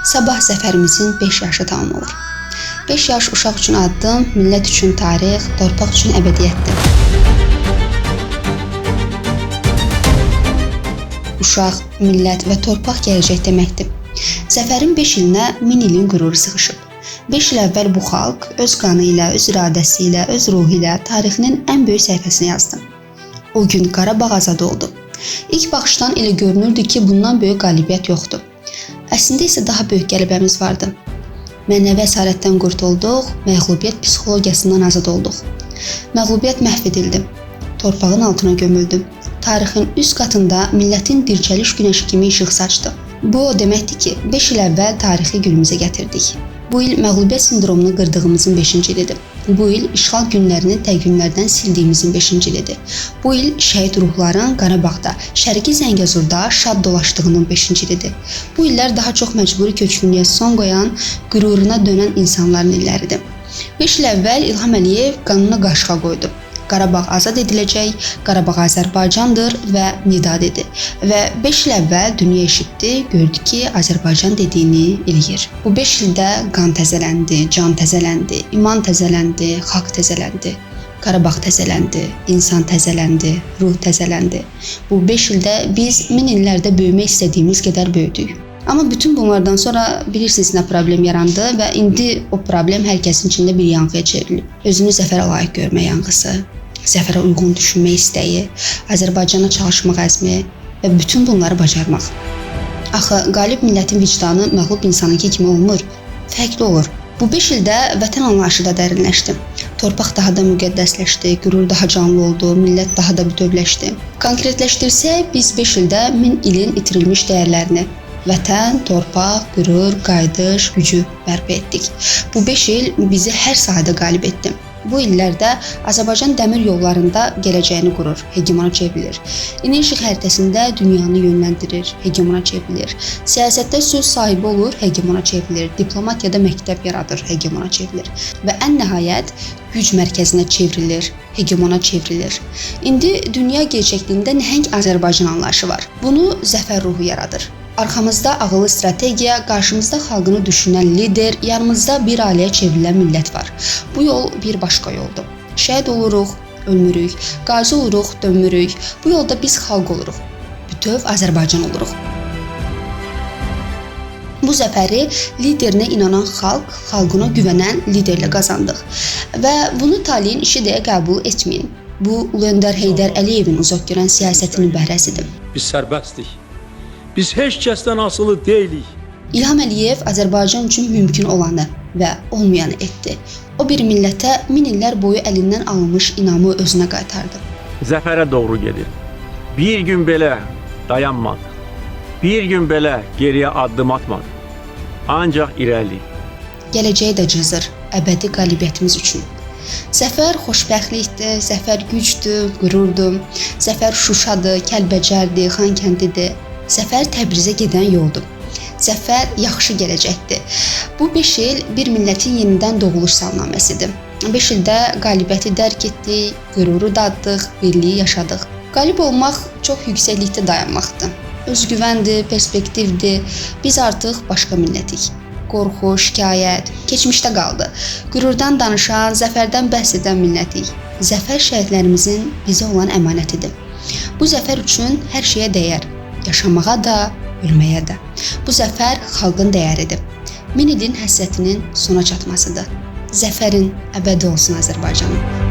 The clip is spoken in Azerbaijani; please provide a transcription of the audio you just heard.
Sabah zəfərimizin 5 yaşı tamam olur. 5 yaş uşaq üçün addım, millət üçün tarix, torpaq üçün əbədiyyətdir. Uşaq, millət və torpaq gələcək deməkdir. Zəfərin 5 ilinə 1000 ilin qüruru sıxışıb. 5 il əvvəl bu xalq öz qanı ilə, öz iradəsi ilə, öz ruhu ilə tarixinin ən böyük səhifəsini yazdı. O gün Qarabağ azad oldu. İlk baxışdan elə görünürdü ki, bundan böyük qalibiyyət yoxdur. Əslində isə daha böyük qələbəmiz vardı. Mənəvi əsarətdən qurtulduq, məğlubiyyət psixologiyasından azad olduq. Məğlubiyyət məhv edildi. Torpağın altına gömüldü. Tarixin üst qatında millətin dirçəliş günəşi kimi işıq saçdı. Bu o deməkdir ki, 5 il əvvəl tarixi günümüzə gətirdik. Bu il məğlubiyyət sindromunu qırdığımızın 5-ci ilidir. Bu il işğal günlərini təqvimlərdən sildiyimizin 5-ci ilidir. Bu il şəhid ruhların Qarabağda, Şərqi Zəngəzurda şad dolaşdığının 5-ci ilidir. Bu illər daha çox məcburi köçkünlüyə son qoyan, qüruruna dönən insanların illəridir. 5 il əvvəl İlham Əliyev qanuna qaşığa qoydu. Qarabağ azad ediləcək, Qarabağ Azərbaycandır və nida dedi. Və 5 il əvvəl dünya eşitdi, gördü ki, Azərbaycan dediyini eləyir. Bu 5 ildə qan təzələndi, can təzələndi, iman təzələndi, xalq təzələndi. Qarabağ təzələndi, insan təzələndi, ruh təzələndi. Bu 5 ildə biz 1000 illərdə böyümək istədiyimiz qədər böyüdük. Amma bütün bunlardan sonra bilirsiniz nə problem yarandı və indi o problem hər kəsin içində bir yanğıya çevrilib. Özünü zəfərə layiq görmə yanğısı, zəfərə uyğun düşünmə istəyi, Azərbaycana çalışmaq əzmi və bütün bunları bacarmaq. Axı qalib millətin vicdanı məğlub insanınki kimi olmur, fərqli olur. Bu 5 ildə vətən anlayışı da dərinləşdi. Torpaq daha da müqəddəsləşdi, qürur daha canlı oldu, millət daha da bütövləşdi. Konkretləşdirsək, biz 5 ildə 1000 ilin itirilmiş dəyərlərini, vətən, torpaq, qürur, qayıdış, gücü bərpa etdik. Bu 5 il bizi hər sahədə qalib etdi. Bu illərdə Azərbaycan dəmir yollarında gələcəyini qurur, hegemona çevrilir. Enerji xəritəsində dünyanı yönləndirir, hegemona çevrilir. Siyasətdə söz sahibi olur, hegemona çevrilir. Diplomatiyada məktəb yaradır, hegemona çevrilir. Və ən nəhayət güc mərkəzinə çevrilir, hegemona çevrilir. İndi dünya gerçəkliyində nəhəng Azərbaycan anlayışı var. Bunu zəfər ruhu yaradır. Arxamızda ağıllı strategiya, qarşımızda xalqını düşünən lider, yanımızda bir ailəyə çevrilən millət var. Bu yol bir başqa yoldur. Şəhid oluruq, ölmürük, qazi oluruq, dönmürük. Bu yolda biz xalq oluruq, bütöv Azərbaycan oluruq. Bu zəfəri liderinə inanan xalq, xalqına güvənən liderlə qazandıq. Və bunu taleyin işi deyə qəbul etməyin. Bu, Ulu Öndər Heydər Əliyevin uzaqgörən siyasətinin bəhrəsidir. Biz sərbəstdik. Biz heç kəsdən asılı deyilik. İlham Əliyev Azərbaycan üçün mümkün olanı və olmayanı etdi. O bir millətə 1000 illər boyu əlindən alınmış inamı özünə qaytardı. Zəfərə doğru gedir. Bir gün belə dayanmadı. Bir gün belə geriyə addım atmadı. Ancaq irəli. Gələcəyi də cızır, əbədi qalibiyyətimiz üçün. Zəfər xoşbəxtlikdir, zəfər gücdür, qürurdur. Zəfər Şuşadır, Kəlbəcərdir, Xankəndidir. Zəfər Təbrizə gedən yoldur. Zəfər yaxşı gələcəkdir. Bu 5 il bir millətin yenidən doğuluş salnaməsidir. 5 ildə qalibiyyəti dərk etdik, qüruru daddıq, birliyi yaşadıq. Qalib olmaq çox yüksəklikdə dayanmaqdır. Özgüvəndir, perspektivdir. Biz artıq başqa millətik. Qorxu, şikayət, keçmişdə qaldı. Qürurdan danışan, zəfərdən bəhs edən millətik. Zəfər şəhidlərimizin bizə olan əmanətidir. Bu zəfər üçün hər şeyə dəyər. Yaşamağa da, ölməyə də. Bu zəfər xalqın dəyəridir. 1000 ilin həsrətinin sona çatmasıdır. Zəfərin əbədi olsun Azərbaycanın.